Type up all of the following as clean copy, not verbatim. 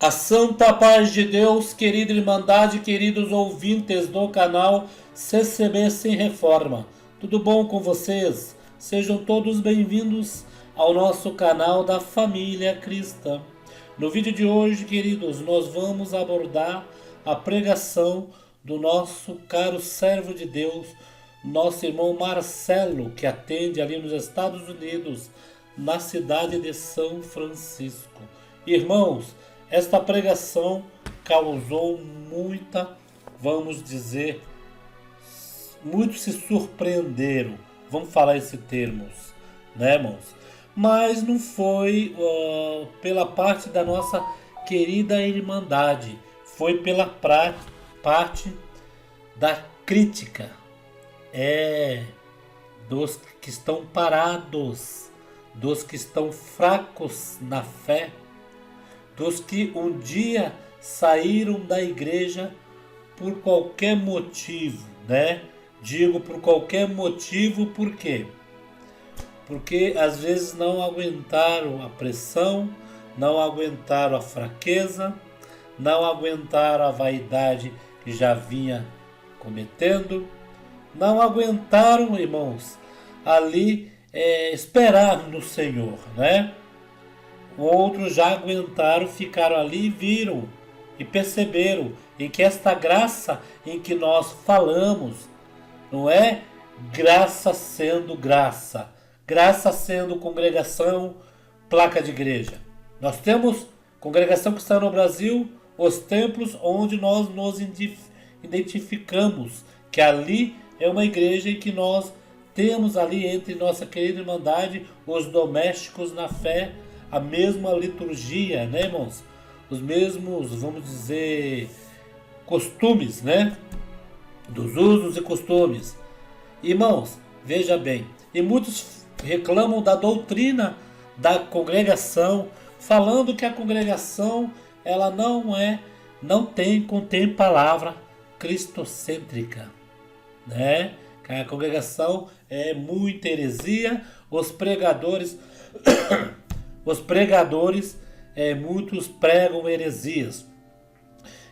A santa paz de Deus, querida Irmandade, queridos ouvintes do canal CCB Sem Reforma. Tudo bom com vocês? Sejam todos bem-vindos ao nosso canal da família cristã. No vídeo de hoje, queridos, nós vamos abordar a pregação do nosso caro servo de Deus, nosso irmão Marcelo, que atende ali nos Estados Unidos, na cidade de São Francisco. Irmãos, esta pregação causou vamos dizer, muitos se surpreenderam, vamos falar esse termos, né, irmãos? Mas não foi pela parte da nossa querida Irmandade, foi pela parte da crítica, dos que estão parados, dos que estão fracos na fé, dos que um dia saíram da igreja por qualquer motivo, né? Digo por qualquer motivo, por quê? Porque às vezes não aguentaram a pressão, não aguentaram a fraqueza, não aguentaram a vaidade que já vinha cometendo, não aguentaram, irmãos, ali esperar no Senhor, né? Outros já aguentaram, ficaram ali e viram e perceberam em que esta graça em que nós falamos não é graça sendo graça, graça sendo congregação, placa de igreja. Nós temos congregação cristã no Brasil, os templos onde nós nos identificamos, que ali é uma igreja em que nós temos ali entre nossa querida Irmandade os domésticos na fé, a mesma liturgia, né, irmãos? Os mesmos, vamos dizer, costumes, né? Dos usos e costumes. Irmãos, veja bem, e muitos reclamam da doutrina da congregação, falando que a congregação, ela contém palavra cristocêntrica, né? Que a congregação é muita heresia, os pregadores muitos pregam heresias.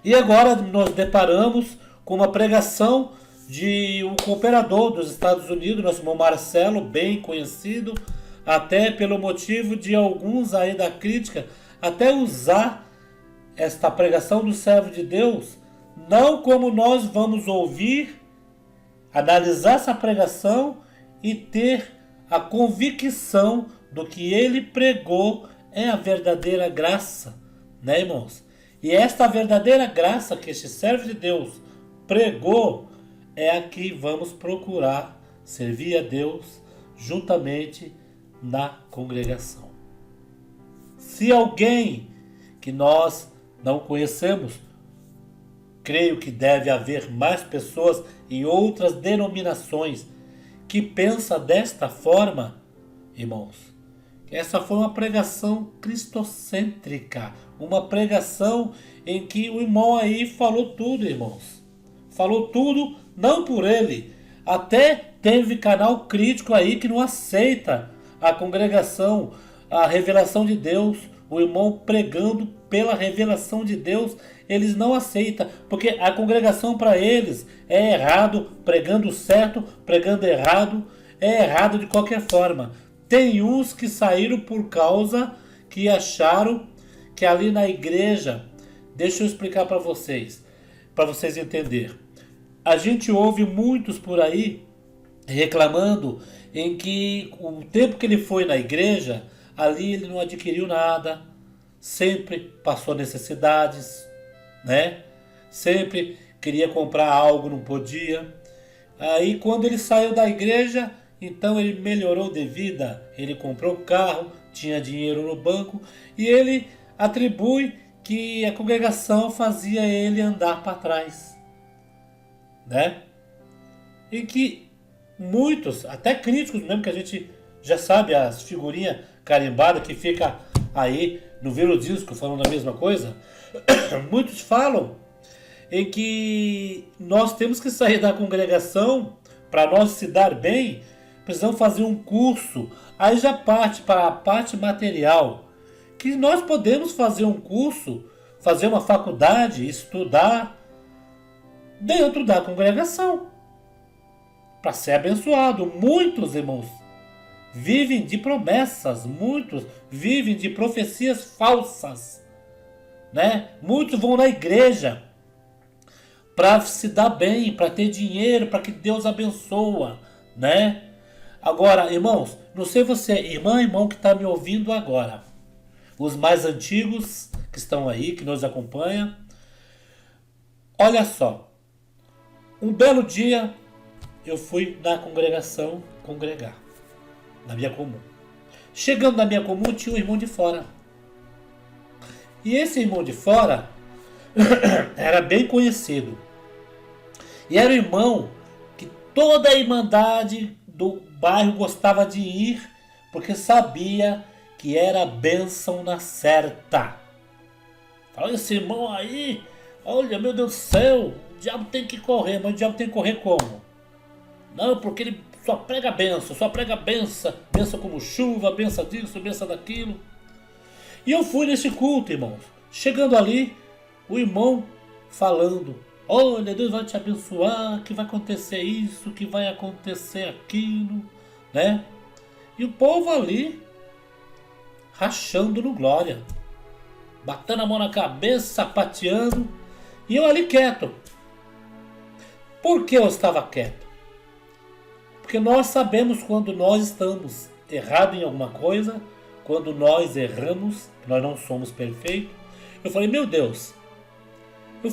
E agora nós deparamos com uma pregação de um cooperador dos Estados Unidos, nosso irmão Marcelo, bem conhecido, até pelo motivo de alguns aí da crítica, até usar esta pregação do servo de Deus, não como nós vamos ouvir, analisar essa pregação e ter a convicção do que ele pregou é a verdadeira graça, né, irmãos? E esta verdadeira graça que este servo de Deus pregou é a que vamos procurar servir a Deus juntamente na congregação. Se alguém que nós não conhecemos, creio que deve haver mais pessoas em outras denominações que pensa desta forma, irmãos. Essa foi uma pregação cristocêntrica, uma pregação em que o irmão aí falou tudo, irmãos. Falou tudo, não por ele. Até teve canal crítico aí que não aceita a congregação, a revelação de Deus. O irmão pregando pela revelação de Deus, eles não aceitam, porque a congregação para eles é errado, pregando certo, pregando errado, é errado de qualquer forma. Tem uns que saíram por causa que acharam que ali na igreja, deixa eu explicar para vocês entenderem. A gente ouve muitos por aí reclamando em que o tempo que ele foi na igreja, ali ele não adquiriu nada, sempre passou necessidades, né? Sempre queria comprar algo, não podia. Aí quando ele saiu da igreja, então ele melhorou de vida, ele comprou carro, tinha dinheiro no banco e ele atribui que a congregação fazia ele andar para trás, né? E que muitos, até críticos mesmo, que a gente já sabe as figurinhas carimbadas que fica aí no Verodisco falando a mesma coisa, muitos falam em que nós temos que sair da congregação para nós se dar bem. Precisamos fazer um curso. Aí já parte para a parte material. Que nós podemos fazer um curso fazer uma faculdade, estudar dentro da congregação para ser abençoado. Muitos, irmãos, vivem de promessas, muitos vivem de profecias falsas, né? Muitos vão na igreja para se dar bem, para ter dinheiro, para que Deus abençoa, né? Agora, irmãos, não sei você, irmã e irmão que está me ouvindo agora, os mais antigos que estão aí, que nos acompanham, olha só, um belo dia eu fui na congregação congregar, na minha comum. Chegando na minha comum tinha um irmão de fora. E esse irmão de fora era bem conhecido. E era o irmão que toda a irmandade do bairro gostava de ir, porque sabia que era bênção na certa. Fala, esse irmão aí, olha, meu Deus do céu, o diabo tem que correr, mas o diabo tem que correr como? Não, porque ele só prega bênção, só prega bênção, bênção como chuva, bênção disso, bênção daquilo. E eu fui nesse culto, irmãos. Chegando ali, o irmão falando, olha, Deus vai te abençoar, que vai acontecer isso, que vai acontecer aquilo, né? E o povo ali, rachando no glória, batendo a mão na cabeça, sapateando, e eu ali quieto. Por que eu estava quieto? Porque nós sabemos quando nós estamos errados em alguma coisa, quando nós erramos, nós não somos perfeitos. Eu falei, meu Deus, eu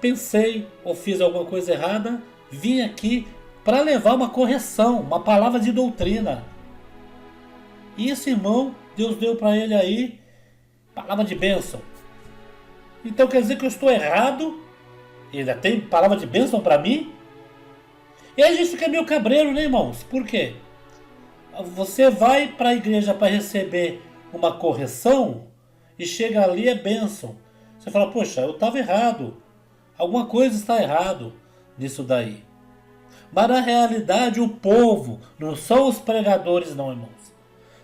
pensei ou fiz alguma coisa errada, vim aqui para levar uma correção, uma palavra de doutrina. E esse irmão, Deus deu para ele aí, palavra de bênção. Então quer dizer que eu estou errado? Ainda tem palavra de bênção para mim? E aí a gente fica meio cabreiro, né, irmãos? Por quê? Você vai para a igreja para receber uma correção e chega ali é bênção. Você fala, poxa, eu estava errado. Alguma coisa está errado nisso daí. Mas na realidade o povo não são os pregadores não, irmãos.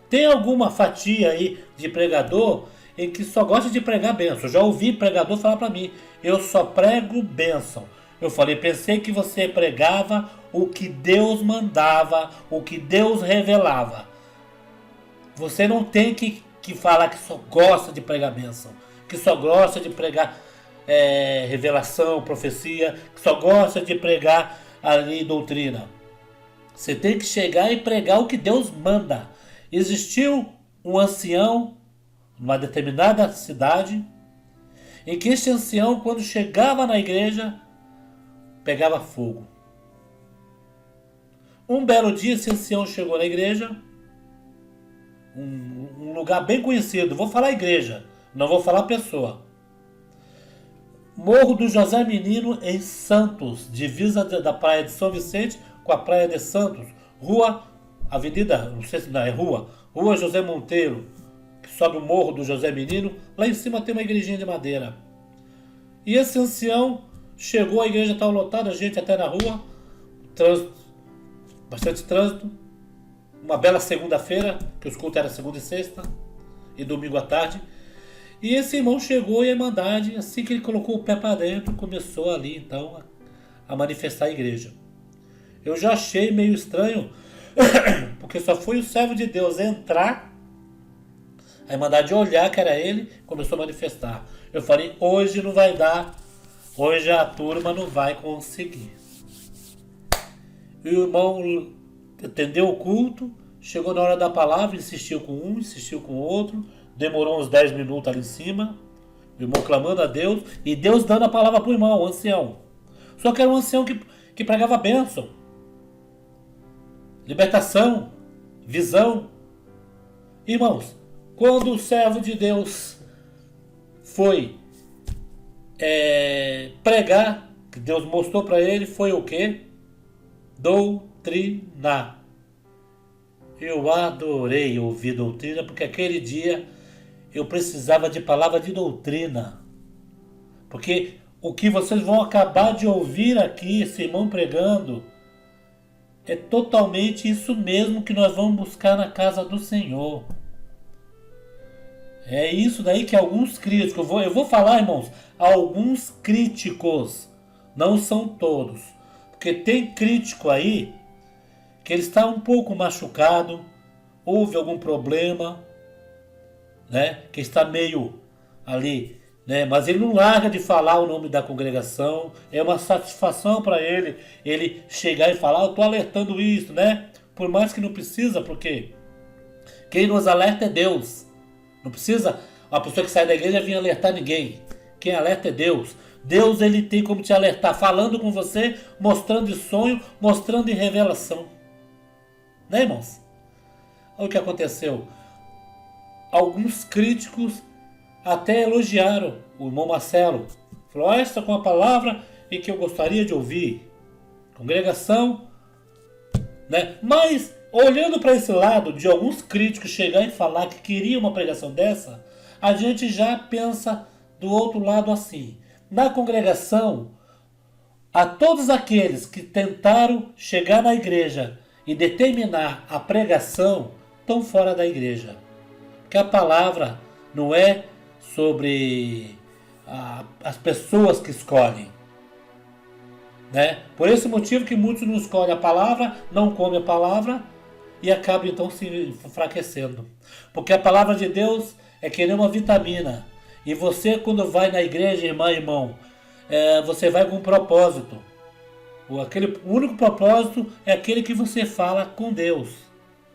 Tem alguma fatia aí de pregador em que só gosta de pregar bênção. Eu já ouvi pregador falar para mim, eu só prego bênção. Eu falei, pensei que você pregava o que Deus mandava, o que Deus revelava. Você não tem que falar que só gosta de pregar bênção, que só gosta de pregar revelação, profecia, que só gosta de pregar ali doutrina. Você tem que chegar e pregar o que Deus manda. Existiu um ancião numa determinada cidade, em que este ancião, quando chegava na igreja, pegava fogo. Um belo dia, esse ancião chegou na igreja, um lugar bem conhecido, vou falar igreja, não vou falar pessoa. Morro do José Menino, em Santos, divisa da praia de São Vicente com a praia de Santos, avenida, não sei se não é rua José Monteiro, que sobe o morro do José Menino, lá em cima tem uma igrejinha de madeira. E esse ancião chegou, a igreja estava lotada, gente até na rua, trânsito, bastante trânsito, uma bela segunda-feira, que os cultos eram segunda e sexta, e domingo à tarde. E esse irmão chegou e a irmandade, assim que ele colocou o pé para dentro, começou ali então a manifestar a igreja. Eu já achei meio estranho, porque só foi o servo de Deus entrar, a irmandade olhar que era ele, começou a manifestar. Eu falei, hoje não vai dar, hoje a turma não vai conseguir. E o irmão atendeu o culto, chegou na hora da palavra, insistiu com um, insistiu com o outro, demorou uns 10 minutos ali em cima, o irmão clamando a Deus, e Deus dando a palavra para o irmão, o ancião. Só que era um ancião que pregava bênção, libertação, visão. Irmãos, quando o servo de Deus foi pregar, que Deus mostrou para ele, foi o quê? Doutrina. Eu adorei ouvir doutrina, porque aquele dia eu precisava de palavra de doutrina. Porque o que vocês vão acabar de ouvir aqui, esse irmão pregando, é totalmente isso mesmo que nós vamos buscar na casa do Senhor. É isso daí que alguns críticos, eu vou falar, irmãos, alguns críticos, não são todos. Porque tem crítico aí que ele está um pouco machucado, houve algum problema, né? Que está meio ali, né? Mas ele não larga de falar o nome da congregação. É uma satisfação para ele chegar e falar, eu estou alertando isso, né? Por mais que não precisa, porque quem nos alerta é Deus. Não precisa uma pessoa que sai da igreja vir alertar ninguém. Quem alerta é Deus. Deus, ele tem como te alertar, falando com você, mostrando em sonho, mostrando em revelação. Né, irmãos? Olha o que aconteceu. Alguns críticos até elogiaram o irmão Marcelo. Falou, esta com a palavra em que eu gostaria de ouvir. Congregação, né? Mas, olhando para esse lado de alguns críticos chegar e falar que queria uma pregação dessa, a gente já pensa do outro lado assim. Na congregação, a todos aqueles que tentaram chegar na igreja e determinar a pregação, estão fora da igreja. Porque a palavra não é sobre as pessoas que escolhem. Né? Por esse motivo que muitos não escolhem a palavra, não comem a palavra e acabam então se enfraquecendo. Porque a palavra de Deus é que nem uma vitamina. E você, quando vai na igreja, irmã e irmão, você vai com um propósito. O único propósito é aquele que você fala com Deus.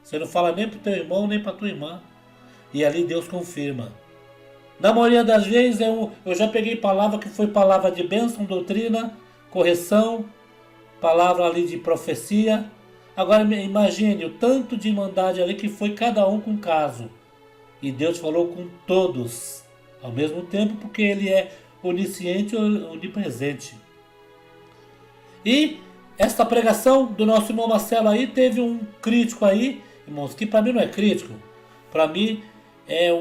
Você não fala nem para o teu irmão, nem para a tua irmã. E ali Deus confirma. Na maioria das vezes eu já peguei palavra que foi palavra de bênção, doutrina, correção, palavra ali de profecia. Agora imagine o tanto de irmandade ali que foi cada um com um caso. E Deus falou com todos ao mesmo tempo, porque Ele é onisciente e onipresente. E esta pregação do nosso irmão Marcelo aí, teve um crítico aí, irmãos, que para mim não é crítico. Para mim é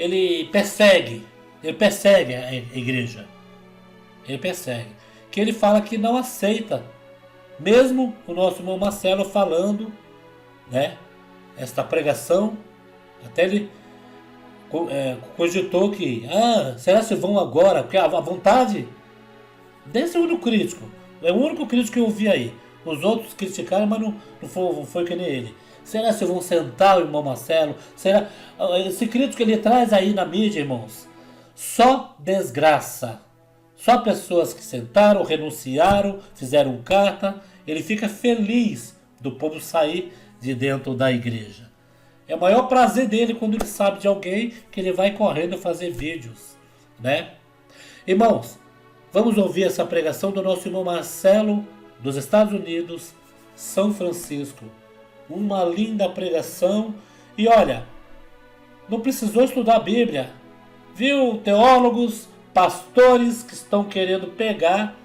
ele persegue a igreja. Ele persegue. Que ele fala que não aceita, mesmo o nosso irmão Marcelo falando, né, esta pregação, até ele cogitou que, será que vão agora? Porque a vontade desse é o único crítico. É o único crítico que eu vi aí. Os outros criticaram, mas não foi que nem ele. Será que vão sentar o irmão Marcelo? Será? Esse crítico ele traz aí na mídia, irmãos, só desgraça. Só pessoas que sentaram, renunciaram, fizeram carta. Ele fica feliz do povo sair de dentro da igreja. É o maior prazer dele quando ele sabe de alguém que ele vai correndo fazer vídeos, né? Irmãos, vamos ouvir essa pregação do nosso irmão Marcelo, dos Estados Unidos, São Francisco. Uma linda pregação. E olha, não precisou estudar a Bíblia. Viu? Teólogos, pastores que estão querendo pegar,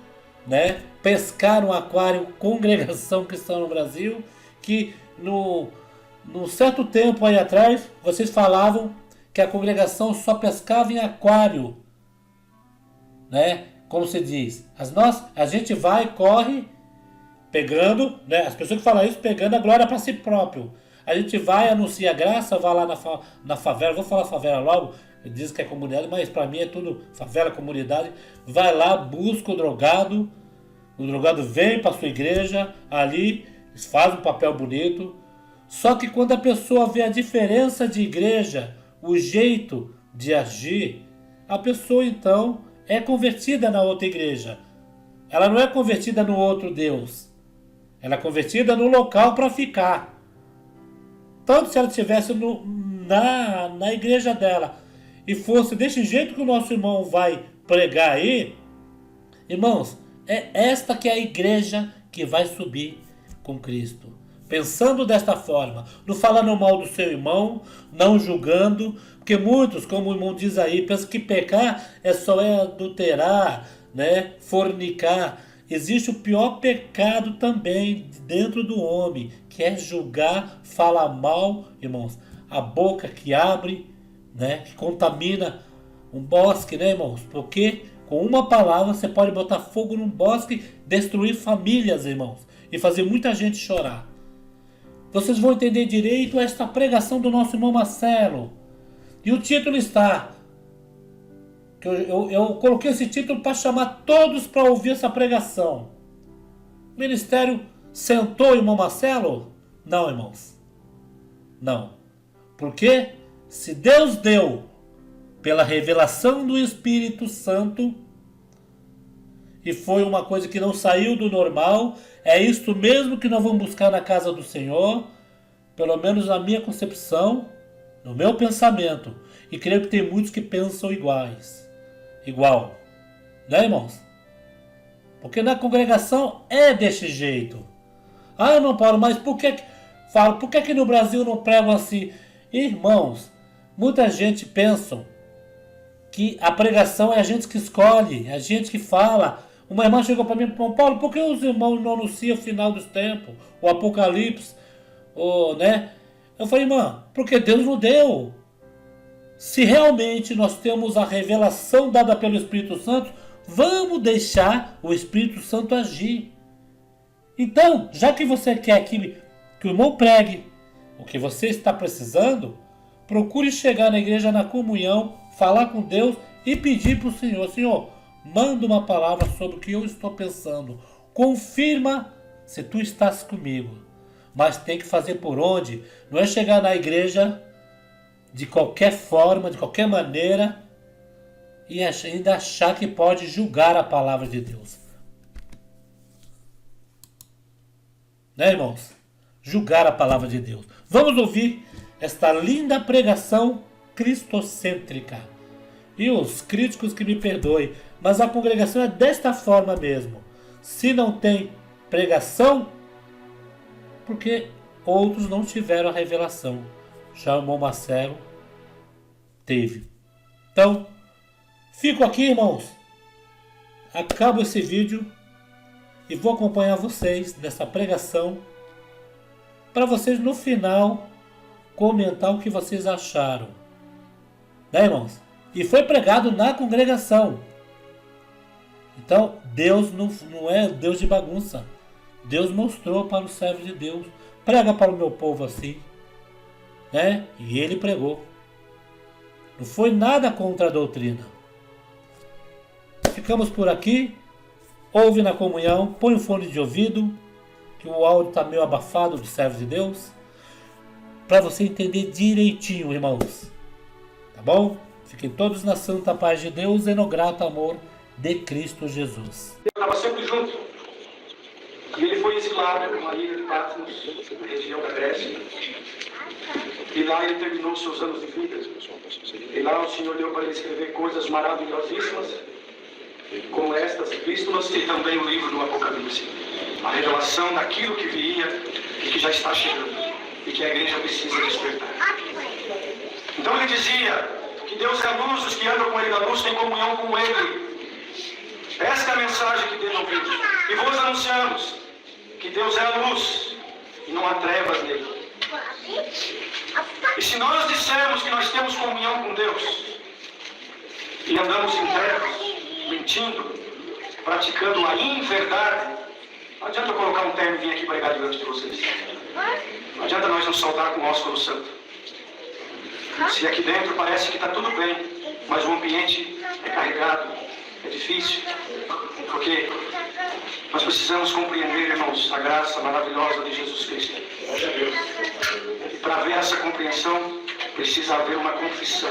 né? Pescar um aquário, congregação cristã no Brasil, que no certo tempo aí atrás, vocês falavam que a congregação só pescava em aquário, né? Como se diz, a gente vai, corre, pegando, né? As pessoas que falam isso, pegando a glória para si próprio. A gente vai, anuncia a graça, vai lá na favela, vou falar favela logo, diz que é comunidade, mas para mim é tudo favela, comunidade. Vai lá, busca o drogado vem para sua igreja, ali faz um papel bonito. Só que quando a pessoa vê a diferença de igreja, o jeito de agir, a pessoa então é convertida na outra igreja. Ela não é convertida no outro Deus. Ela é convertida no local para ficar. Tanto se ela estivesse na igreja dela e fosse desse jeito que o nosso irmão vai pregar aí, irmãos, é esta que é a igreja que vai subir com Cristo. Pensando desta forma, não falando mal do seu irmão, não julgando, porque muitos, como o irmão diz aí, pensam que pecar só adulterar, né, fornicar. Existe o pior pecado também dentro do homem, que é julgar, falar mal, irmãos. A boca que abre, né, que contamina um bosque, né, irmãos? Porque com uma palavra você pode botar fogo num bosque, destruir famílias, irmãos, e fazer muita gente chorar. vocês vão entender direito esta pregação do nosso irmão Marcelo. E o título está... Eu coloquei esse título para chamar todos para ouvir essa pregação. O ministério sentou, irmão Marcelo? Não, irmãos. Não. Porque se Deus deu pela revelação do Espírito Santo, e foi uma coisa que não saiu do normal, é isto mesmo que nós vamos buscar na casa do Senhor, pelo menos na minha concepção, no meu pensamento. E creio que tem muitos que pensam igual. Né, irmãos? Porque na congregação é desse jeito. Ah, irmão Paulo, mas por que no Brasil não pregam assim? Irmãos, muita gente pensa que a pregação é a gente que escolhe, é a gente que fala. Uma irmã chegou para mim, Paulo, por que os irmãos não anunciam o final dos tempos, o Apocalipse, né? Eu falei, irmã, porque Deus não deu. Se realmente nós temos a revelação dada pelo Espírito Santo, vamos deixar o Espírito Santo agir. Então, já que você quer que o irmão pregue o que você está precisando, procure chegar na igreja na comunhão, falar com Deus e pedir para o Senhor, Senhor, manda uma palavra sobre o que eu estou pensando. Confirma se tu estás comigo. Mas tem que fazer por onde? Não é chegar na igreja de qualquer forma, de qualquer maneira, e ainda achar que pode julgar a palavra de Deus. Né, irmãos? Julgar a palavra de Deus. Vamos ouvir esta linda pregação cristocêntrica. E os críticos que me perdoem, mas a congregação é desta forma mesmo. Se não tem pregação, porque outros não tiveram a revelação. Já o irmão Marcelo teve. Então, fico aqui, irmãos. Acabo esse vídeo e vou acompanhar vocês nessa pregação, para vocês no final comentar o que vocês acharam. Né, irmãos? E foi pregado na congregação. Então, Deus não é Deus de bagunça. Deus mostrou para os servos de Deus. Prega para o meu povo assim. Né? E ele pregou. Não foi nada contra a doutrina. Ficamos por aqui. Ouve na comunhão. Põe o fone de ouvido, que o áudio está meio abafado dos servos de Deus, para você entender direitinho, irmãos. Tá bom? Fiquem todos na santa paz de Deus e no grato amor de Cristo Jesus. Eu estava sempre junto. E ele foi exilado numa ilha de Patmos, na região da Grécia. E lá ele terminou seus anos de vida. E lá o Senhor deu para ele escrever coisas maravilhosíssimas, como estas epístolas e também o livro do Apocalipse. A revelação daquilo que viria e que já está chegando. E que a igreja precisa despertar. Então ele dizia que Deus é a luz, os que andam com ele na luz têm comunhão com ele. Esta é a mensagem que Deus ouviu. E vos anunciamos que Deus é a luz e não há trevas nele. E se nós dissermos que nós temos comunhão com Deus e andamos em trevas, mentindo, praticando a inverdade, não adianta eu colocar um terno e vir aqui pregar diante de vocês. Não adianta nós nos saudar com o ósculo santo. Se aqui dentro parece que está tudo bem, mas o ambiente é carregado, é difícil, porque nós precisamos compreender, irmãos, a graça maravilhosa de Jesus Cristo. E para haver essa compreensão, precisa haver uma confissão.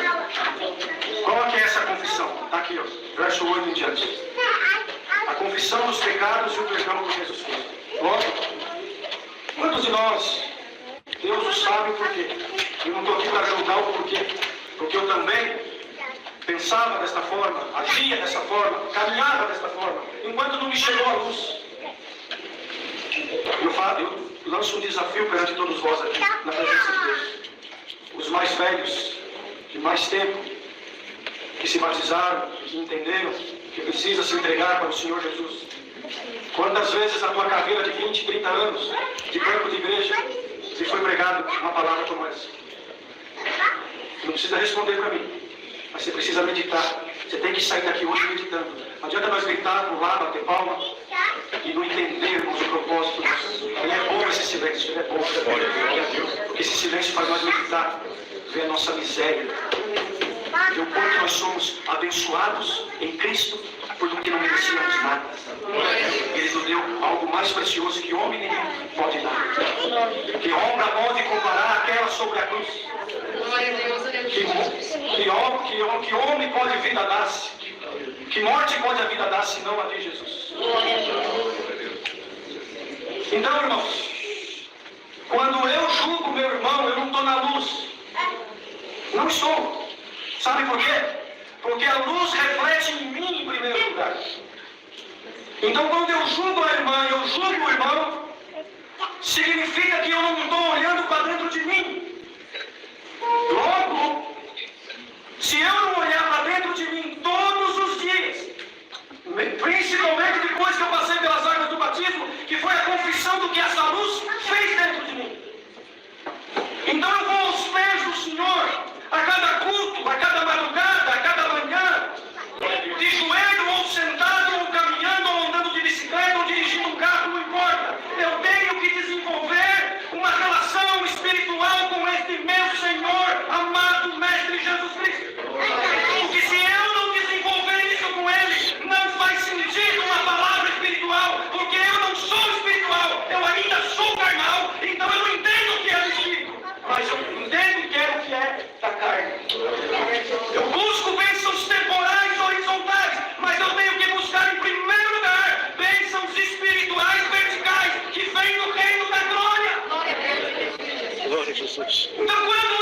Qual é essa confissão? Está aqui, ó, verso 8 em diante. A confissão dos pecados e o perdão por Jesus Cristo. Logo, quantos de nós, Deus o sabe o porquê? Eu não estou aqui para julgar o porquê, porque eu também pensava desta forma, agia dessa forma, caminhava desta forma, enquanto não me chegou a luz. Eu lanço um desafio perante todos vós aqui, na presença de Deus. Os mais velhos, de mais tempo, que se batizaram, que entenderam que precisa se entregar para o Senhor Jesus. Quantas vezes na tua carreira de 20, 30 anos, de campo de igreja, se foi pregado uma palavra como essa? Não precisa responder para mim, mas você precisa meditar. Você tem que sair daqui hoje meditando. Não adianta nós gritar, pular, bater palma. e no entendermos o propósito. E é bom esse silêncio, é bom. Porque esse silêncio faz nós meditar, ver a nossa miséria, ver o quanto nós somos abençoados em Cristo, porque não merecíamos nada. Ele nos deu algo mais precioso que homem nenhum pode dar. Que obra pode comparar aquela sobre a cruz? Que homem pode vida dar-se? Que morte pode a vida dar se não a de Jesus? Então, irmãos, quando eu julgo meu irmão, eu não estou na luz. Não estou. Sabe por quê? Porque a luz reflete em mim em primeiro lugar. Então, quando eu julgo a irmã, eu julgo o irmão, significa que eu não estou olhando para dentro de mim. Logo, se eu não olhar para dentro de mim todos os dias, principalmente depois que eu passei pelas águas do batismo, que foi a confissão do que essa luz fez dentro de mim. Então eu vou aos pés do Senhor, a cada culto, a cada madrugada, a cada manhã, de joelho ou sentado, ou caminhando, ou andando de bicicleta, ou dirigindo um carro, não importa. Eu tenho que desenvolver uma relação espiritual com este meu Senhor, amado Mestre Jesus Cristo. Porque se eu não desenvolver isso com Ele, não faz sentido uma palavra espiritual, porque eu não sou espiritual, eu ainda sou carnal, então eu não entendo o que é do Espírito, mas eu entendo que é o que é da carne. Eu busco bênçãos temporais, horizontais, mas eu tenho que buscar em primeiro lugar bênçãos espirituais verticais, que vêm do reino da glória. Glória a Jesus. Então quando eu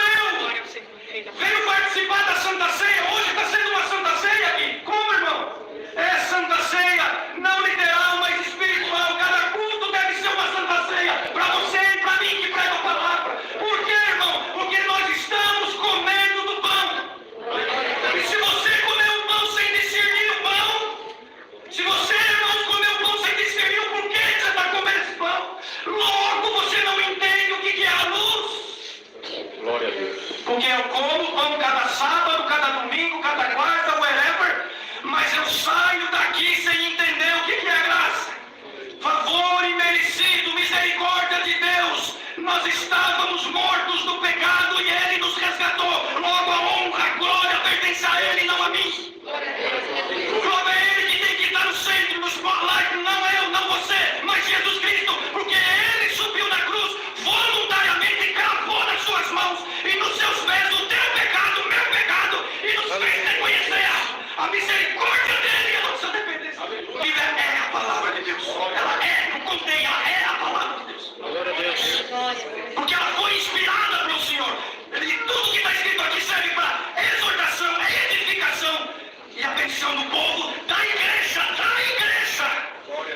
venho participar da Santa Ceia, hoje está sendo uma Santa Ceia aqui. Como, irmão? É Santa Ceia, não literal, mas espiritual. Cada culto deve ser uma Santa Ceia, para você e para mim que prega a palavra. Por quê, irmão? Porque nós estamos comendo do pão. E se você comer o pão sem discernir o pão, se você, irmãos, comer o pão sem discernir o porquê que você está comendo esse pão, logo você não entende o que é a luz. Glória a Deus. Porque eu como pão cada sábado, cada domingo, cada quarta, whatever, mas eu saio daqui sem entender o que é a graça. Favor imerecido, misericórdia de Deus. Nós estávamos mortos do pecado e Ele nos resgatou. Logo a honra, a glória pertence a Ele, não a mim. Logo é Ele que tem que estar no centro, no spotlight, não eu, não você, mas Jesus Cristo, porque Ele subiu na cruz voluntariamente e cravou nas suas mãos e nos seus pés o teu pecado, o meu pecado, e nos fez reconhecer a misericórdia dEle e a nossa dependência. E é a palavra de Deus. Ela é, não contém, ela é a palavra de Deus. Glória a Deus. Porque ela foi inspirada pelo Senhor. E tudo que está escrito aqui serve para exortação, edificação e a petição do povo da igreja, da igreja.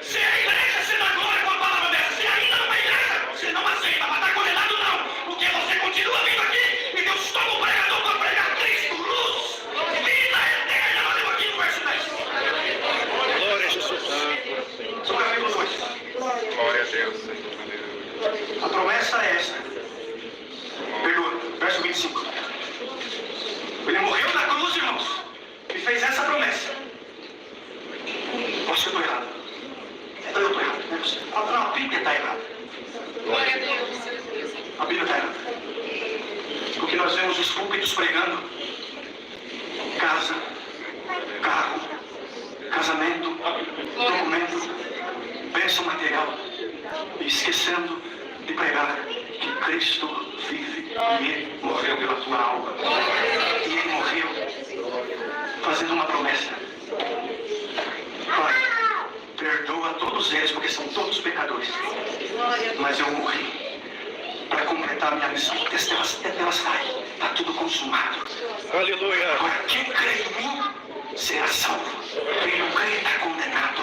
Se é a igreja, você dá glória com a palavra dessa. Se ainda não é igreja, você não aceita, mas está condenado não. Porque você continua vindo aqui e Deus toma o pregador para pregar Cristo, luz, vida eterna. Nós temos aqui no verso 10. Glória a Jesus. Sobre o capítulo 2. Glória a Deus. A promessa é esta. Perdoa, verso 25. Ele morreu na cruz, irmãos, e fez essa promessa. Posso que eu estou errado? Então eu estou errado, não é possível. Não, a Bíblia está errada. Glória a Deus. A Bíblia está errada. Porque nós vemos os púlpitos pregando casa, carro, casamento, documento, bênção material, e esquecendo de pregar que Cristo vive e Ele morreu pela tua alma. E Ele morreu fazendo uma promessa. Pai, perdoa todos eles, porque são todos pecadores. Mas eu morri para completar a minha missão. Tetelestai, está tudo consumado. Aleluia. Agora, quem crê em mim será salvo. Quem não crê está condenado.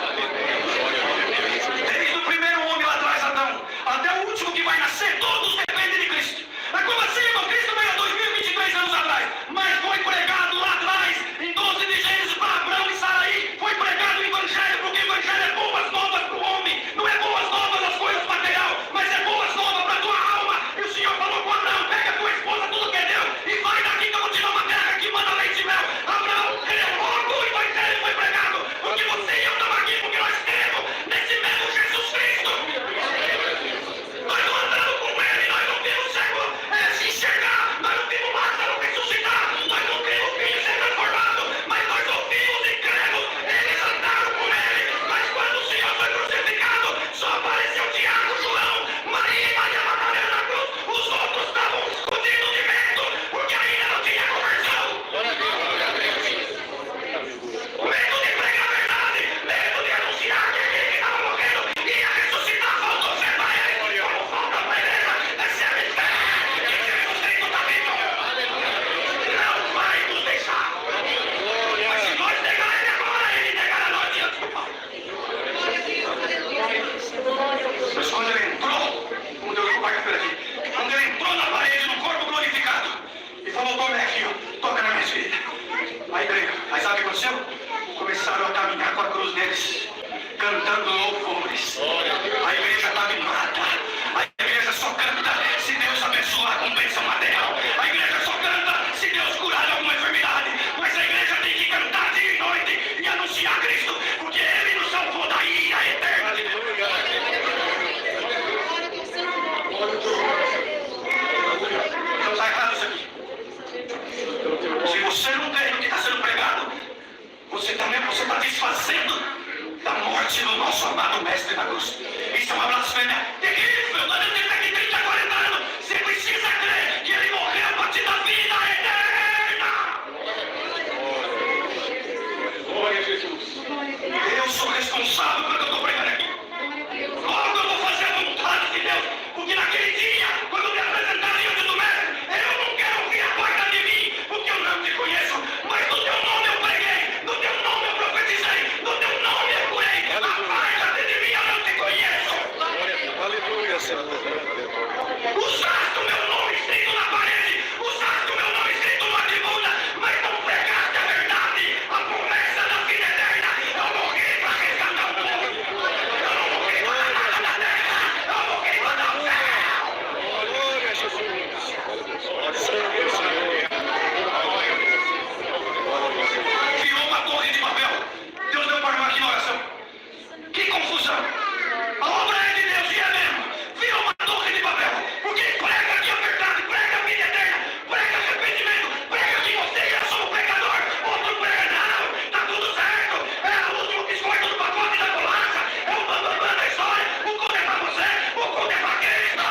Desde o primeiro homem lá atrás, Adão, até o último que vai nascer, todos dependem de Cristo. Mas como assim, irmão? Cristo veio há 2023 anos atrás, mas foi pregado lá atrás, em 12 de Gênesis, para Abraão e Saraí. Foi pregado o Evangelho, porque o Evangelho é boas novas para o homem. Não é boas novas as coisas material, mas é boas novas para a tua alma. E o Senhor falou com Abraão: pega a tua esposa, tudo que é teu, e vai daqui que eu vou te dar uma terra que manda leite e mel. Abraão creu logo, o Evangelho foi pregado, porque você e eu estamos aqui, porque nós cantando louvores. A igreja está mimada. A igreja só canta se Deus abençoar com bênção material. A igreja só canta se Deus curar de alguma enfermidade. Mas a igreja tem que cantar dia e noite e anunciar Cristo, porque Ele nos salvou da ira eterna de Deus. Então está errado isso aqui. Se você não tem o que está sendo pregado, você está desfazendo da morte do nosso amado Mestre na cruz. Isso é uma blasfêmia terrível. Nós temos que ter 30, 40 anos. Você precisa crer que Ele morreu para te dar vida eterna. Glória a Jesus. Eu sou responsável pelo que eu estou pregando aqui. Logo eu vou fazer a vontade de Deus. Porque naquele dia, quando eu me apresentar diante do Mestre, eu não quero ouvir a parte de mim, porque eu não te conheço. Mas no teu nome eu preguei, no teu nome eu profetizei, no teu nome eu curei. Aparta-te de mim, eu não te conheço. Aleluia, Senhor. Usaste o meu nome escrito na parede, usaste o meu nome escrito numa tribuna, mas não pregaste a verdade, a promessa da vida eterna. Eu morri para resgatar o povo. Eu não morri para dar nada da terra, eu morri para dar o céu. Glória a Jesus. Santo Senhor. Virou uma torre de Babel. Deus deu para aqui na oração. Que confusão. A obra é de Deus e é mesmo. Virou uma torre de Babel. Porque prega aqui a verdade, prega a vida eterna, prega arrependimento, prega que você é só um pecador. Outro prega, não, tá tudo certo. É o último biscoito do pacote da bolacha. É o bambambam da história. O culto é pra você, o culto é pra Cristo.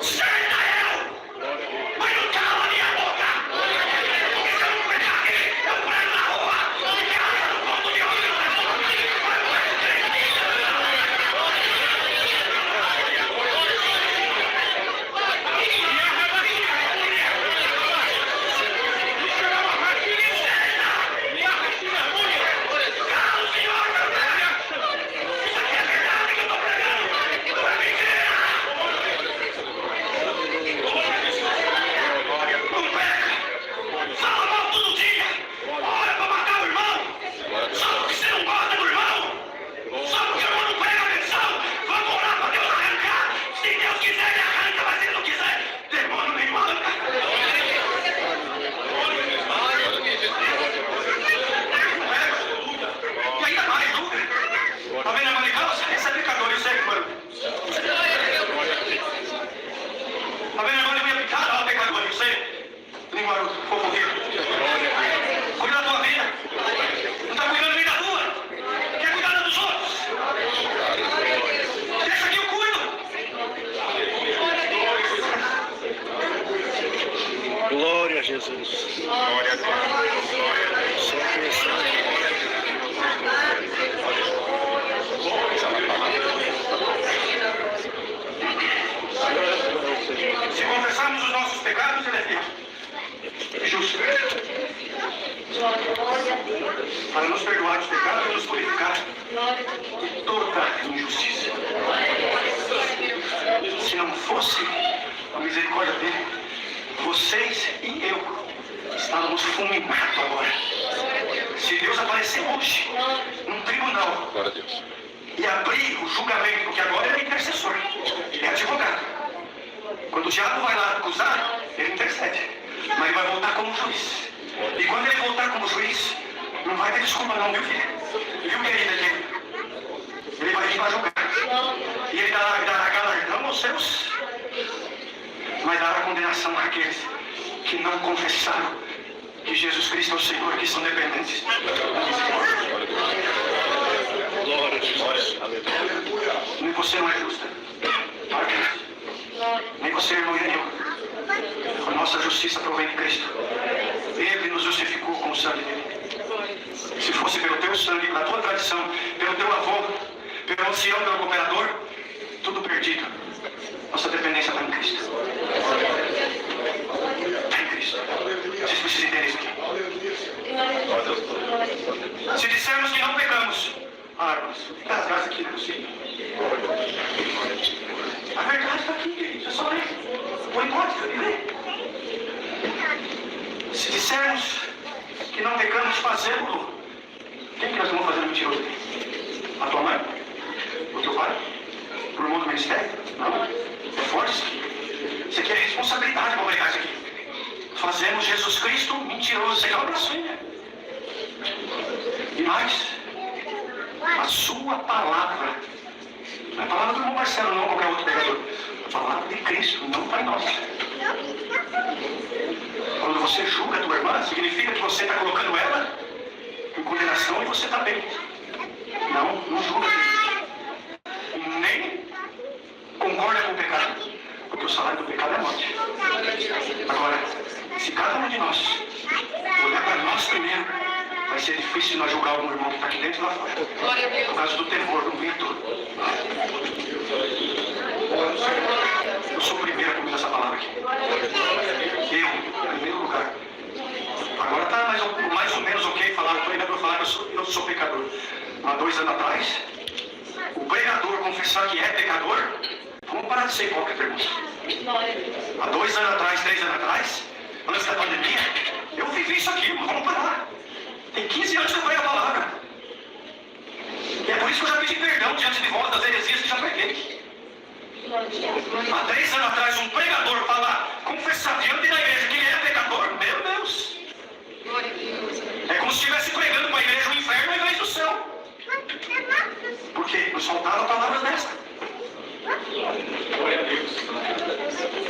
Certa eu. Mas não cala minha boca. Porque se eu não pregar aqui, eu prego na rua. Em casa, no ponto de ônibus. Não pega! Fala mal todo dia! Ora pra matar o irmão! Só porque você não gosta do irmão! Só porque o irmão não prega a menção! Vamos orar pra Deus arrancar! Se Deus quiser, ele arranca, mas se ele não quiser, demônio nem manda! E ainda mais, Lucas! Tá vendo a manicalça? Essa é pecador, eu sei, mano! Tá vendo a irmã de minha picada? Ela é pecador, eu sei! Linguarudo, fofoqueiro! Cuida da tua vida! Não tá cuidando nem da tua! Quer cuidar da dos outros! Deixa que eu cuido! Glória a Jesus. Glória a Deus. Glória a Deus. Se confessarmos os nossos pecados, ele é fiel e justo para nos perdoar os pecados e nos purificar de toda injustiça. Se não fosse a misericórdia dele, vocês e eu estávamos fulminados agora. Se Deus aparecer hoje num tribunal Glória a Deus. e abrir o julgamento, porque agora ele é intercessor, ele é advogado. Quando o diabo vai lá acusar, ele intercede, mas ele vai voltar como juiz. E quando ele voltar como juiz, não vai ter desculpa não, viu filho? Viu, querida? Ele vai vir para julgar. E ele dará galardão aos seus, mas dará condenação àqueles que não confessaram que Jesus Cristo é o Senhor, que são dependentes. Glória a Jesus. Nem você não é justa. Nem você, irmão Ireneu. A nossa justiça provém de Cristo. Ele nos justificou com o sangue dele. Se fosse pelo teu sangue, pela tua tradição, pelo teu avô, pelo ancião, pelo cooperador, tudo perdido. Nossa dependência está em Cristo. Está em Cristo. Vocês precisam entender isso aqui. Se dissermos que não pecamos, irmãos, fica as graças aqui, não é possível. A verdade está aqui, queridos. É só ler. Põe código e lê. Se dissermos que não pecamos, fazemos-lo Quem que nós vamos fazer mentiroso? A tua mãe? O teu pai? O irmão do ministério? Não. É forte isso aqui. Isso aqui é responsabilidade para pregar isso aqui. Fazemos Jesus Cristo mentiroso. Isso aqui é uma blasfêmia. E mais, a sua palavra, não é a palavra do irmão Marcelo, não qualquer outro pregador. A palavra de Cristo, não para nós. Quando você julga a tua irmã, significa que você está colocando ela em condenação e você está bem. Não julga. E nem concorda com o pecado, porque o salário do pecado é a morte. Agora, se cada um de nós olhar para nós primeiro, vai ser difícil nós julgar algum irmão que está aqui dentro e lá fora. Por causa do temor, do medo. Eu sou o primeiro a comer essa palavra aqui. Eu, em primeiro lugar. Agora está mais ou menos ok falar, o pregador falar que eu sou pecador. Há 2 anos atrás, o pregador confessar que é pecador, vamos parar de ser hipócrita, irmãos. Há 2 anos atrás, 3 anos atrás, antes da pandemia, eu vivi isso aqui, vamos parar. Tem 15 anos que eu prego a palavra. E é por isso que eu já pedi perdão diante de vós das heresias que já preguei. Há 3 anos atrás, um pregador falar, confessar diante da igreja que ele é pecador, meu Deus. É como se estivesse pregando para a igreja o inferno ao invés do céu. Por quê? Nos faltavam palavras dessa.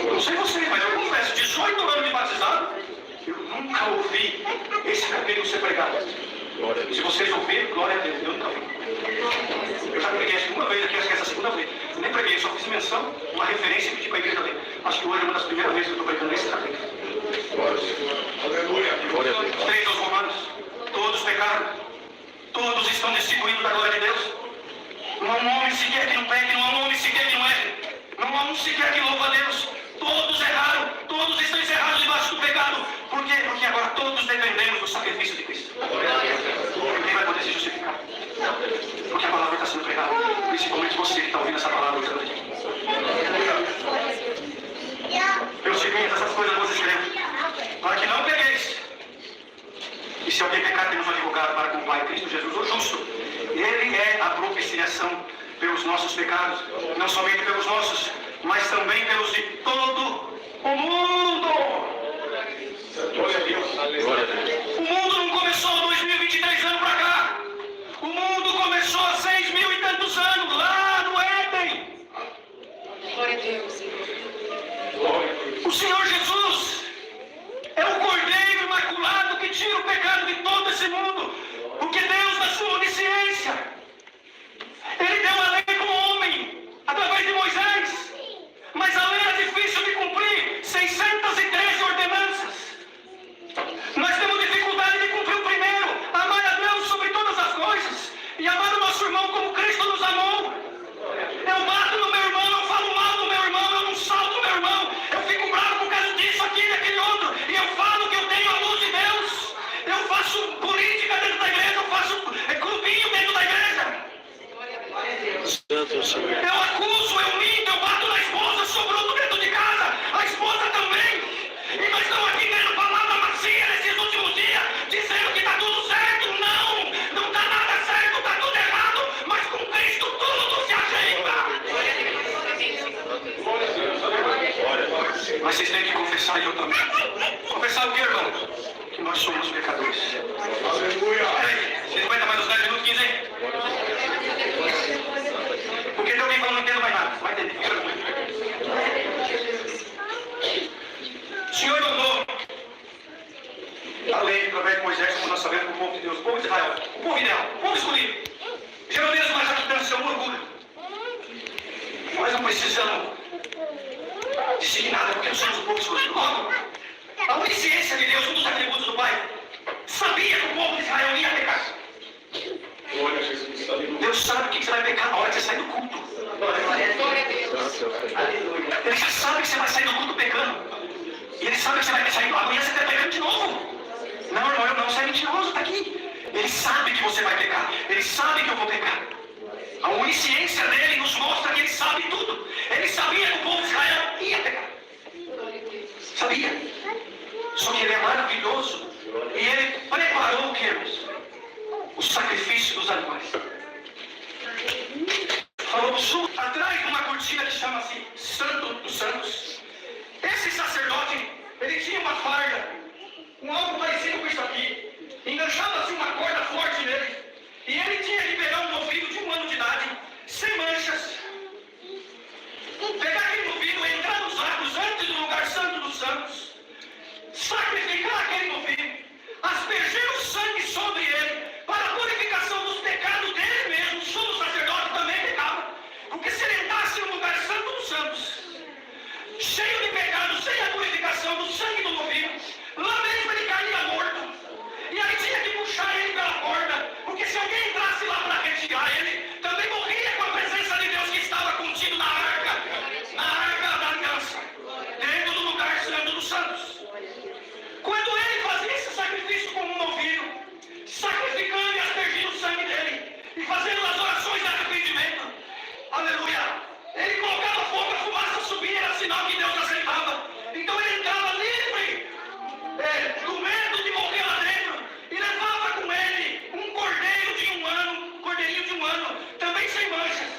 Não sei vocês, mas eu confesso, 18 anos de batizado, eu nunca ouvi esse capítulo ser pregado. Se vocês ouviram, glória a Deus, eu nunca ouvi. Eu já preguei acho que uma vez aqui, acho que é essa segunda vez. Eu nem preguei, só fiz menção, uma referência e pedi para a igreja ler. Acho que hoje é uma das primeiras vezes que eu estou pregando esse capítulo. Glória a Deus. 3 aos Romanos, todos pecaram, todos estão destituídos da glória de Deus. Não há um homem sequer que não peque, não há um homem sequer que não erre, não há um sequer que louva a Deus. Todos erraram, todos estão encerrados debaixo do pecado. Por quê? Porque agora todos dependemos do sacrifício de Cristo. Ninguém vai poder se justificar. Porque a palavra está sendo pregada. Principalmente você que está ouvindo essa palavra hoje aqui. Meus filhinhos, essas coisas vocês escrevem. Para que não pegueis. E se alguém pecar, temos um advogado para com o Pai, Cristo Jesus, o justo. Ele é a propiciação pelos nossos pecados. Não somente pelos nossos, mas também pelos de todo o mundo. Glória a Deus. Glória a Deus. O mundo não começou 2023 anos para cá. O mundo começou há 6.000 e tantos anos, lá no Éden. Glória a Deus. O Senhor Jesus é o Cordeiro Imaculado que tira o pecado de todo esse mundo. Porque Deus, na sua onisciência, Ele deu a lei como homem, através de Moisés. Mas a lei era difícil de cumprir, 613 ordenanças. Nós temos dificuldade de cumprir o primeiro, amar a Deus sobre todas as coisas e amar o nosso irmão como Cristo nos amou. Eu bato no meu irmão, eu falo mal do meu irmão, eu não salto meu irmão, eu fico bravo por causa disso, aquilo e aquele outro, e eu falo que eu tenho a luz de Deus. Eu faço política dentro da igreja, eu faço clubinho dentro da igreja. Santo Senhor. Eu acuso, eu minto, eu bato na esposa, sou bruto dentro de casa, a esposa também. E nós estamos aqui tendo palavra macia nesses últimos dias, dizendo que está tudo certo. Não está nada certo, está tudo errado, mas com Cristo tudo se ajeita. Mas vocês têm que confessar, e eu também. Confessar o que, irmão? Que nós somos pecadores. Peraí, vocês aguentam mais uns 10 minutos, 15 aí? Porque tem alguém falando, não entendo mais nada. Vai entender. O Senhor mandou a lei através de Moisés, como nós sabemos, para o povo de Deus, o povo de Israel, o povo ideal, o povo escolhido. Geralmente mais jactância, um orgulho. Nós não precisamos de nada, porque nós somos o povo escolhido. Logo, a onisciência de Deus, um dos atributos do Pai, sabia que o povo de Israel ia pecar. Deus sabe que você vai pecar na hora que você sai do culto. Ele já sabe que você vai sair do culto pecando. E Ele sabe que você vai sair do amanhã, você vai pecando de novo. Não, irmão, eu não, você é mentiroso, está aqui. Ele sabe que você vai pecar. Ele sabe que eu vou pecar. A onisciência dele nos mostra que ele sabe tudo. Ele sabia que o povo de Israel ia pecar. Sabia. Só que ele é maravilhoso. E ele preparou o que, irmãos? O sacrifício propiciação do sangue do novilho, lá mesmo ele caía morto. E aí tinha que puxar ele pela corda, porque se alguém entrasse lá para retirar ele, também morria com a presença de Deus que estava contido na arca da aliança, dentro do lugar santo dos santos. Quando ele fazia esse sacrifício como um novilho, sacrificando e aspergindo o sangue dele, e fazendo as orações de arrependimento, aleluia, ele colocava fogo, a fumaça subia, era sinal que Deus aceitava. Então ele entrava livre do medo de morrer lá dentro, e levava com ele um cordeirinho de um ano, também sem manchas.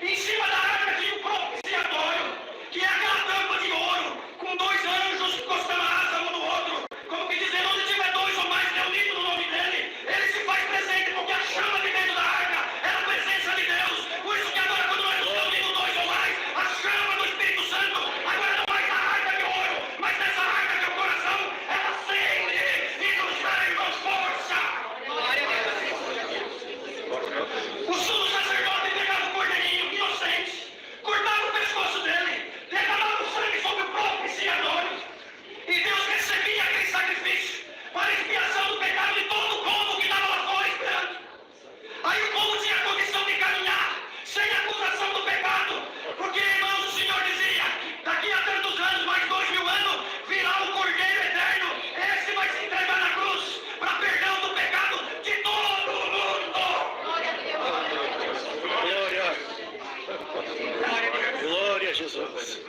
Em cima da arca tinha um propiciatório, que é aquela tampa de ouro, com 2 anjos encostando a asa um no outro, como que dizendo, onde tiver 2 ou mais reunidos no nome dele, ele se faz presente, porque a chama de dentro da arca era a presença de Deus. Por isso que agora, quando nós reunimos 2 ou mais, a chama do Espírito Santo, agora não mais na arca de ouro, mas nessa arca que é o coração, ela acende e nos dá, irmãos, força. Glória a Deus. O sumo sacerdote pegava o cordeirinho inocente, cortava o pescoço dele, derramava o sangue sobre o propiciador, e Deus recebia aquele sacrifício para expiação do pecado de todo o povo que estava lá fora esperando. Aí o povo tinha a condição de caminhar sem acusação do pecado, porque, irmãos, o Senhor dizia, daqui a tantos anos, mais 2000 anos, virá o Cordeiro Eterno, esse vai se entregar na cruz para perdão do pecado de todo o mundo. Glória a Deus. Glória a Jesus.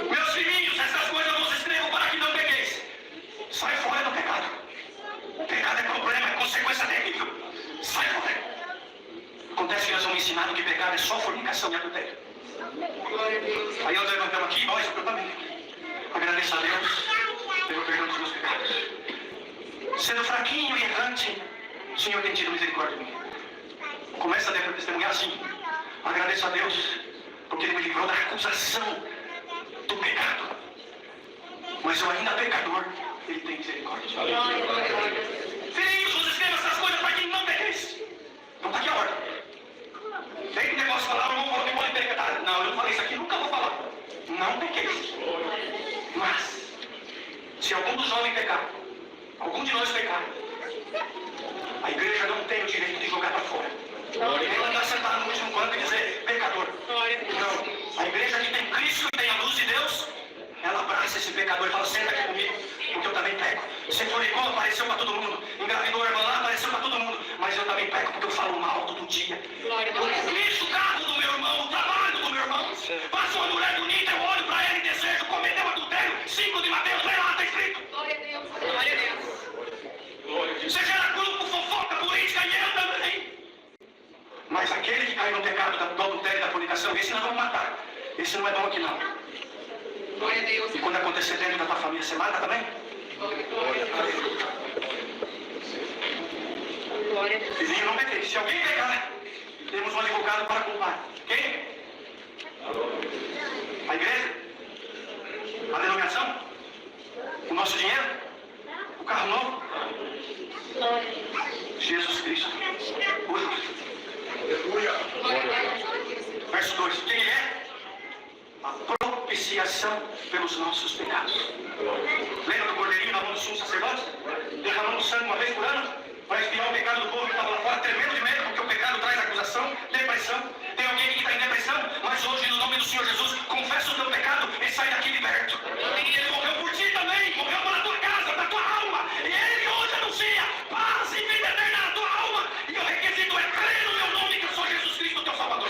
Meus filhinhos, essas coisas eu vos escrevo para que não pegueis. Sai fora do pecado. O pecado é problema, é consequência terrível. Sai fora. Acontece que nós vamos ensinar que pecado é só fornicação e adultério. Glória a Deus. Aí nós levantamos aqui, nós, eu também. Agradeço a Deus pelo perdão dos meus pecados. Sendo fraquinho e errante, o Senhor tem tido misericórdia de mim. Começa a testemunhar assim. Agradeço a Deus porque Ele me livrou da acusação do pecado. Mas eu ainda pecador, Ele tem misericórdia. Glória a Deus. Filhinhos, vos escrevo essas coisas para que não pequeis. Então está aqui a ordem. Tem negócio de falar, não pode pecar. Não, eu não falei isso aqui, nunca vou falar. Não pequeis. Mas, se algum dos homens pecar, algum de nós pecar, a igreja não tem o direito de jogar para fora. Ela está sentada no último canto e dizer, pecador. Glória a Deus. Não. A igreja que tem Cristo e tem a luz de Deus, ela abraça esse pecador e fala, senta aqui comigo, porque eu também peco. Você fornicou, apareceu para todo mundo. Engravidou a irmã lá, apareceu para todo mundo. Mas eu também peco porque eu falo mal todo dia. Glória a Eu Deus. lixo o carro do meu irmão, o trabalho do meu irmão. Passo uma mulher bonita, eu olho para ela e desejo, cometeu adultério. 5 de Mateus, lê lá, está escrito. Glória a Deus. Glória a Deus. Você gera grupo, fofoca, política e eu também. Mas aquele que cai no pecado do adultério e da fornicação, esse nós vamos matar. Esse não é bom aqui não. Glória a Deus. E quando acontecer dentro da tua família, você mata também? Glória a Deus. Glória a Deus. Filhinho, não pequei. Se alguém pecar, temos um advogado para culpar. Quem? A igreja? A denominação? O nosso dinheiro? O carro novo? Glória a Deus. Jesus Cristo. O justo. Glória a Deus. Verso 2. Quem ele é? A propiciação pelos nossos pecados. Lembra do cordeirinho na mão do sumo sacerdote? Derramando sangue uma vez por ano para expiar o pecado do povo que estava lá fora, tremendo de medo, porque o pecado traz acusação, depressão. Tem alguém aqui que está em depressão, mas hoje, no nome do Senhor Jesus, confessa o teu pecado e sai daqui liberto. E Ele morreu por ti também, morreu pela tua casa, pela tua alma. E Ele hoje anuncia paz e vida eterna na tua alma. E o requisito é crer no meu nome, que eu sou Jesus Cristo, teu Salvador.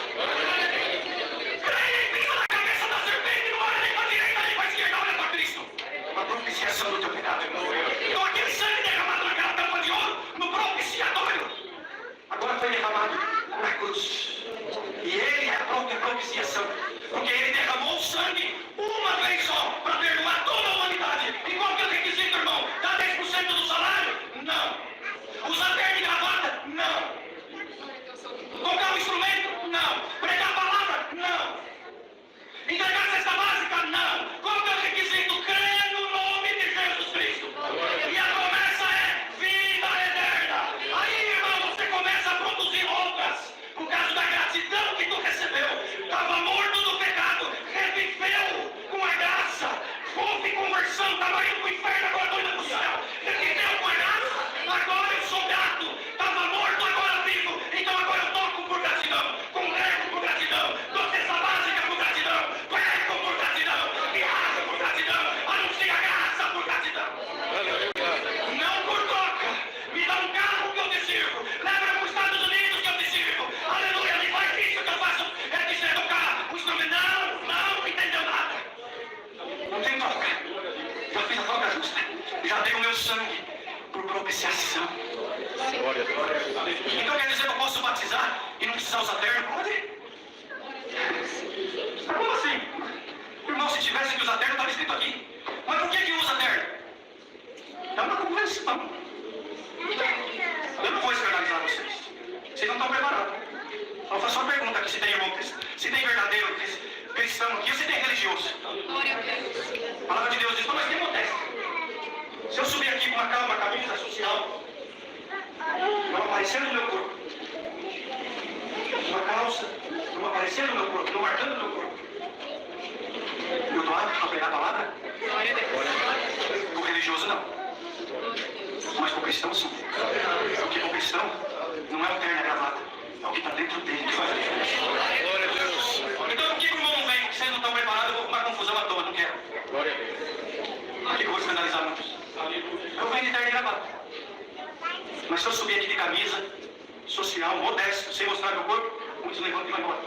Creia em pisa na cabeça da serpente, não olha nem para a direita nem para a esquerda, olha para Cristo. A propiciação do teu pecado. Então aqui por propiciação. Glória a Deus. Então quer dizer que eu posso batizar e não precisar usar terno? Pode. Mas como assim? Irmão, se tivesse que usar terno, estava escrito aqui. Mas por que usa terno? É uma convenção. Eu não vou escandalizar vocês. Vocês não estão preparados. Eu vou fazer uma pergunta aqui, se tem irmão, se tem verdadeiro cristão aqui, ou se tem religioso. A palavra de Deus diz, mas tem modéstia. Se eu subir aqui com uma camisa social, não aparecendo no meu corpo, uma calça, não aparecendo no meu corpo, não marcando no meu corpo, eu estou apto para pregar a palavra? O religioso não. Mas o cristão sim. Porque o cristão não é o terno e a gravata, é o que está dentro dele que faz a diferença. Glória a Deus. Então por que o irmão não vem? Vocês não estão preparados, eu vou arrumar confusão à toa, não quero. Glória a Deus. Por que eu vou escandalizar muitos? Eu venho de terno e gravata. Mas se eu subir aqui de camisa, social, modesto, sem mostrar meu corpo, muitos levantam e vão embora.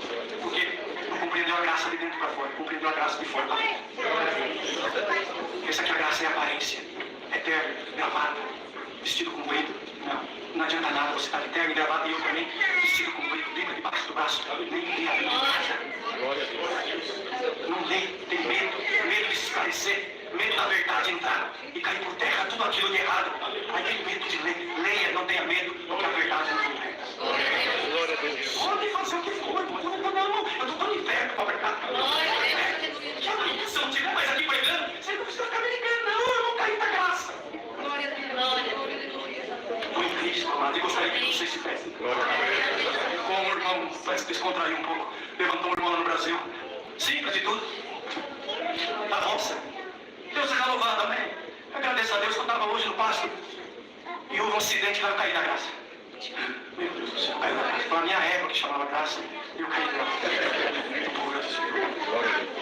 Por quê? Não compreendeu a graça de dentro para fora, compreendeu a graça de fora para dentro. Essa aqui é a graça, é a aparência. É terno, gravata, vestido comprido. Não adianta nada você estar de terno e gravata e eu também, vestido comprido, Bíblia debaixo do braço. Nem lê a Bíblia. Glória a Deus. Não lê, tem medo de se esclarecer. Medo da verdade entrar e cair por terra tudo aquilo de errado. Aí tem medo de ler. Leia, não tenha medo, porque a verdade não tem. Glória a Deus. Pode fazer o que for, mas eu estou tão inverno para pregar. Se eu não tiver mais aqui pregando, você não precisa ficar me ligando, não, eu vou cair da graça. Estou em Cristo, amado, e gostaria que vocês se fizessem. Como o irmão, parece que descontraiu um pouco, levantou um irmão lá no Brasil. Simples de tudo. Da roça. Deus seja louvado, amém. Agradeço a Deus que eu estava hoje no pasto e houve um acidente e eu caí da graça. Meu Deus do céu, eu caí da graça. Foi a minha égua que chamava graça e eu caí dela.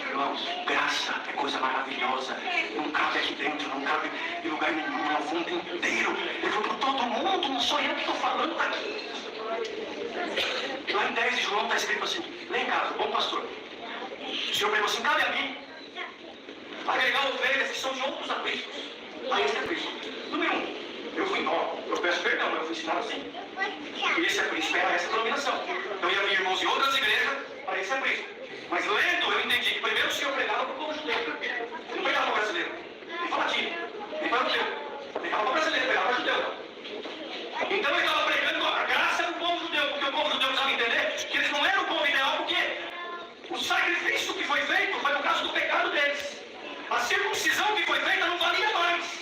Irmãos, graça é coisa maravilhosa. Não cabe aqui dentro, não cabe em lugar nenhum, é o mundo inteiro. Eu vou para todo mundo, não sou eu que estou falando, está aqui. Lá em 10 de João está escrito assim, lá em casa, bom pastor. O Senhor pregou assim, cabe a mim agregar ovelhas que são de outros apriscos. A esse aprisco. Número 1, eu fui eu peço perdão, eu fui ensinado assim. E esse aprisco era essa denominação. Eu ia vir irmãos de outras igrejas para esse aprisco. Mas lendo, eu entendi que primeiro o Senhor pregava para o povo judeu. Não pregava para o brasileiro. Nem para latino, nem para o judeu. Pregava para o brasileiro, pregava para o judeu. Então ele estava pregando a graça do povo judeu, porque o povo judeu precisava entender que eles não eram o povo ideal, porque o sacrifício que foi feito foi por causa do pecado deles. A circuncisão que foi feita não valia mais.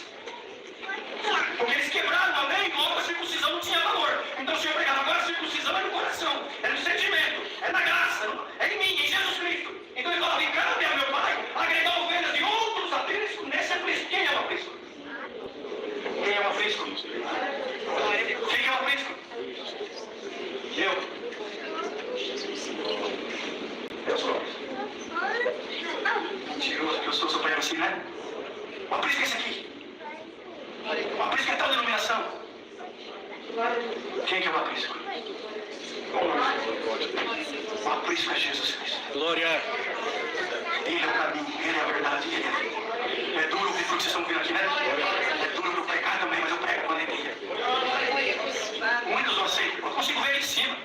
Porque eles quebraram a lei, logo a circuncisão não tinha valor. Então o Senhor pregava, agora a circuncisão é no coração, é no sentimento, é na graça, é em mim, em Jesus Cristo. Então ele falava, cabe a meu Pai agregar ovelhas de outros apriscos nesse aprisco. Quem é o aprisco? Quem é o aprisco? Quem é o aprisco? Eu sou. Mentiroso que eu sou pai assim, né? O aprisco é esse aqui. O aprisco é tal denominação. Quem que é o aprisco? O aprisco é Jesus Cristo. Glória. Ele é o caminho, Ele é a verdade, Ele é a vida. É duro ouvir o que vocês estão ouvindo aqui, né? É duro eu pregar também, mas eu prego com alegria. Muitos não aceitam. Eu consigo ver aqui em cima.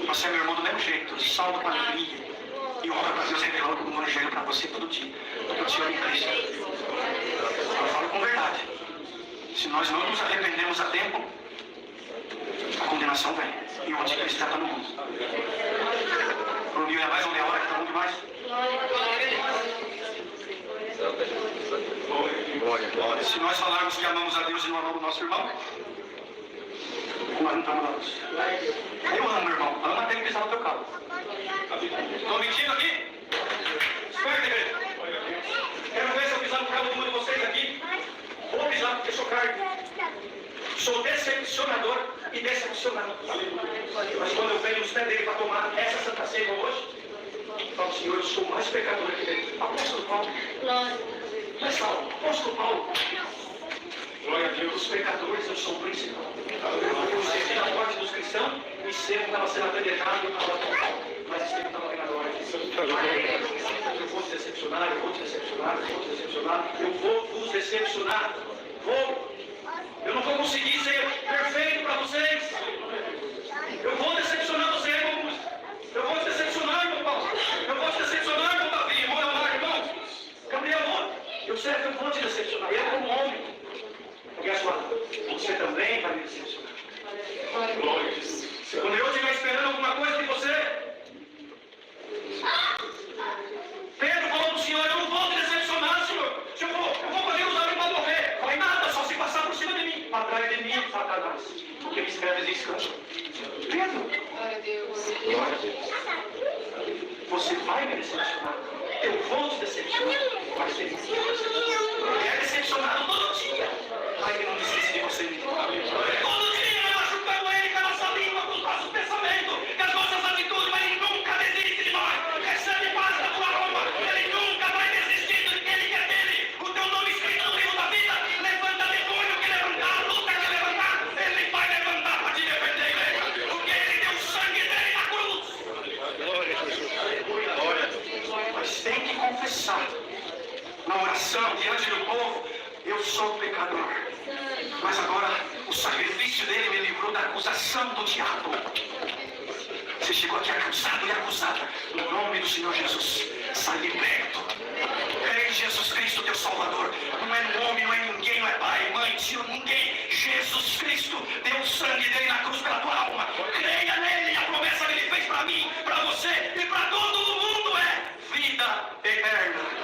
Você é meu irmão do mesmo jeito. Salvo com alegria. E ora para Deus revelar o evangelho para você todo dia. Porque eu te amo em Cristo. Eu falo com verdade. Se nós não nos arrependemos a tempo, a condenação vem. E o anticristo já está no mundo. Para um dia é mais, um dia é a hora que está muito mais. Glória. Se nós falarmos que amamos a Deus e não amamos o nosso irmão, nós não estamos amados. Eu amo, irmão. Ama até ele pisar no teu carro. Estou mentindo aqui? Espera, igreja. Quero ver se eu pisar no carro de um de vocês aqui. Vou pisar porque sou carne. Sou decepcionador e decepcionado. Mas quando eu venho nos pés dele para tomar essa Santa Ceia hoje, eu falo, Senhor, eu sou mais pecador que ele. Apóstolo Paulo. Mas Paulo, apóstolo Paulo. Glória a Deus. Os pecadores eu sou o principal. Eu servi na morte dos cristãos e sempre estava sendo apedrejado e eu estava total. Mas sempre estava vendo a glória de Deus. Eu vou te decepcionar, eu vou te decepcionar, eu vou te decepcionar, eu vou vos decepcionar. Vou. conseguir ser perfeito para vocês. Eu vou decepcionar você, irmão Augusto. Eu vou te decepcionar, irmão Paulo. Eu vou te decepcionar, irmão Davi, irmão Leonardo, irmão Gabriel. Eu sei que eu vou te decepcionar. Eu como homem. Guess what? Você também vai me decepcionar. Glória a Deus. Quando eu estiver esperando alguma coisa de você, Pedro falou para o Senhor, eu não vou te decepcionar, Senhor. Eu vou fazer os homens para morrer. Vai nada, só se passar por cima de mim. Atrás de mim, Satanás. Porque me escreve descanso. Pedro. Glória a Deus. Glória a Deus. Você vai me decepcionar. Eu vou te decepcionar. Vai ser Ele é decepcionado todo dia. Ai, que não desiste de você. Todo dia eu machucando ele com a nossa língua, com os nossos pensamentos, com as nossas atitudes, mas ele nunca desiste de nós. Recebe paz da tua alma. Ele nunca vai desistir do que ele quer dele. O teu nome escrito no livro da vida. Levanta demônio que levantar, luta que levantar. Ele vai levantar para te defender, igreja. Porque ele deu o sangue dele na cruz. Glória a Jesus. Glória a Deus. Mas tem que confessar na oração diante do povo, eu sou pecador. Mas agora o sacrifício dele me livrou da acusação do diabo. Você chegou aqui acusado e acusada. No nome do Senhor Jesus, sai liberto. Crê em Jesus Cristo, teu Salvador. Não é no homem, não é ninguém, não é pai, mãe, tio, ninguém. Jesus Cristo deu o sangue dele na cruz pela tua alma. Creia nele, a promessa que ele fez para mim, para você e para todo mundo é vida eterna.